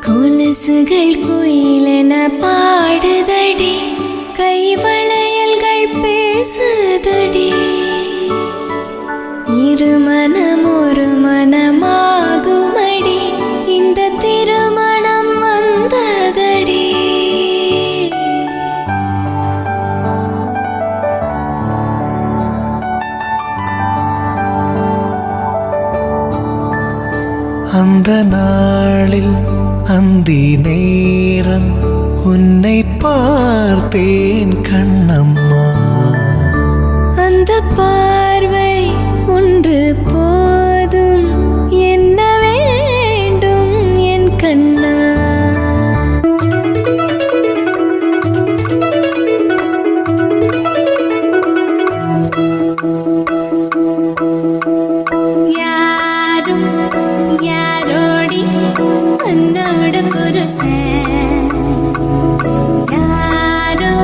கொலுசுகள் குயிலென பாடுதடி, கைவளையல்கள் பேசுதடி, இருமனம் ஒரு மனமாகுமடி, இந்த திருமணம் வந்ததடி. அந்த நாளில் அந்தி நேரம் உன்னை பார்த்தேன் கண்ணம்மா. அந்த பார்வை ஒன்று போதும், என்ன வேண்டும் என் கண்ணா. யாரும் யாரோடி வந்தோட புருஷன், யாரோ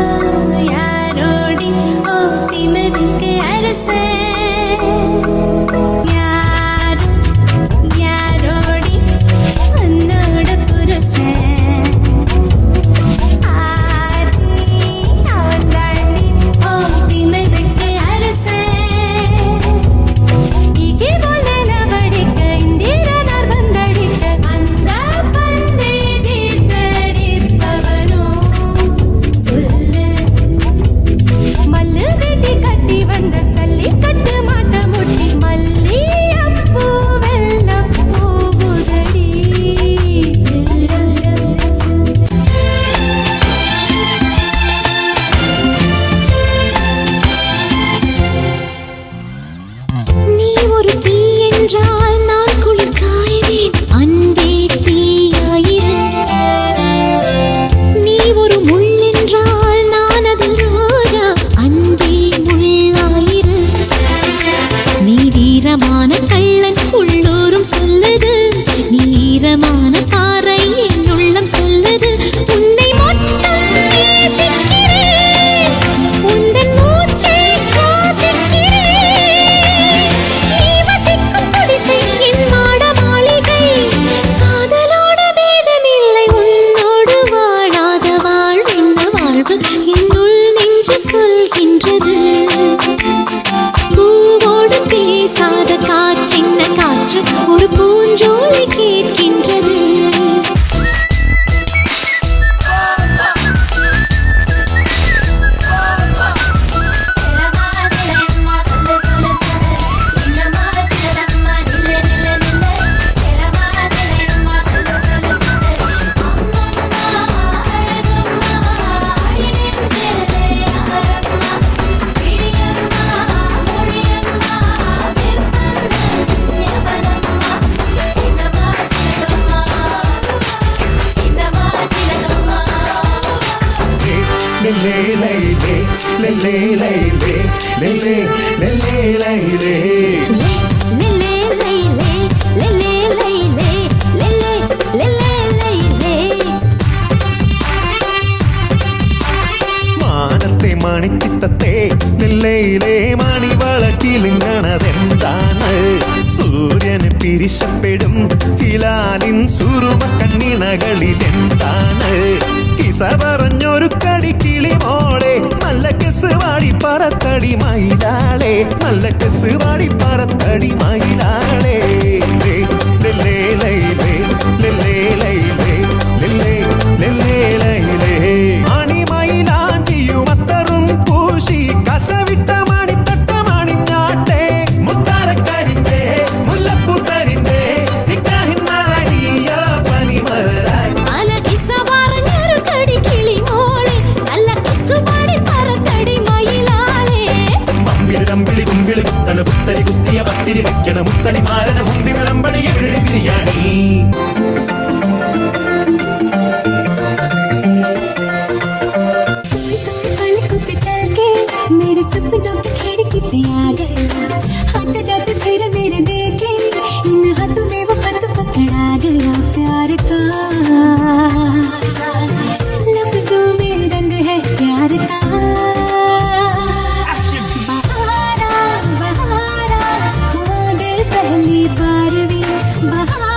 யாரோடி ஓ திமிருக்கு அரசன், யாரும் யாரோடி வந்தோட புருஷன், ஆதி அவன் தாண்டி ஓ திமிருக்கு அரசன். இடி போல படிக்க இந்திரனார் வந்தடிக்க, அந்த பந்தை தீர்த்தடிப்பவனோ சொல்லு. மல்லு வெட்டி கட்டி வந்த சல்லி கட்டு மாட்ட முட்டி, மல்லியப்பூ வெள்ளம் பூவுதடி. நீ ஒரு தீ என்றால் நான் குளிர் காய்வேன், அன்பே தீயாயிரு. நீ ஒரு முள் என்றால் நான் அது ரோஜா, அன்பே முள்ளாயிரு. நீ வீரமான கள்ளன் உள்ளூரும் சொல்லுது, நீ ஈரமான பாறை என் உள்ளம் சொல்லுது. உன்னை மொத்தம் நேசிக்கிறேன், உந்தன் மூச்சை சுவாசிக்கிறேன். நீ வசிக்கும் குடிசை என் மாட மாளிகை, காதலோட பேதமில்லை உன்னோடு வாழாத வாழ்வென்ன வாழ்வு என்னுள் நெஞ்சு சொல்கின்றது. பூவோடு பேசாத காற்றின்ன காற்று ஒரு பூஞ்சோலை கேட்கின்றது. മാനത്തെ മണിച്ചിത്തത്തെ നെല്ലയിലെ മണിവളക്കിലുങ്ങണതെന്താണ്? സൂര്യന് പിരിശപ്പെടും ഹിലാലിൻ സുറുമ കണ്ണിണകളിലെന്താണ്? കിസ പറഞ്ഞൊരു കടി കിളിമോളെ, നല്ല കിസ് വാടി പറത്തടി മയിലാളെ, നല്ല കിസ് വാടി പറത്തടി മയിലാളെ. മണിമയിലാഞ്ചിയും അത്തറും പൂശി കസവിട്ട മണിത്തട്ട മണിഞ്ഞാട്ടെ, മുത്താരക്കരിന്റെ മുല്ലപ്പൂ തരിന്റെ നിക്കാഹിൻ നാളീയ പനിമലരായി. നല്ല കിസ് വാടി പറത്തടി മയിലാളെ, കുമ്പിളി കുത്തണ പുത്തരി കുത്തിയ പത്തി മുടിക്കണ മുത്തണി മാരന മുന്തി വിളമ്പടി എവിടെ ബിരിയാണി मेरे सपनों की खिड़की पे आ गया हाथ जाते फिर मेरे देखे इन हाथों में वो खत पकड़ा गया प्यार का लफ्जों में रंग है प्यार का बहारा बहारा हुआ दिल पहली बार भी बहारा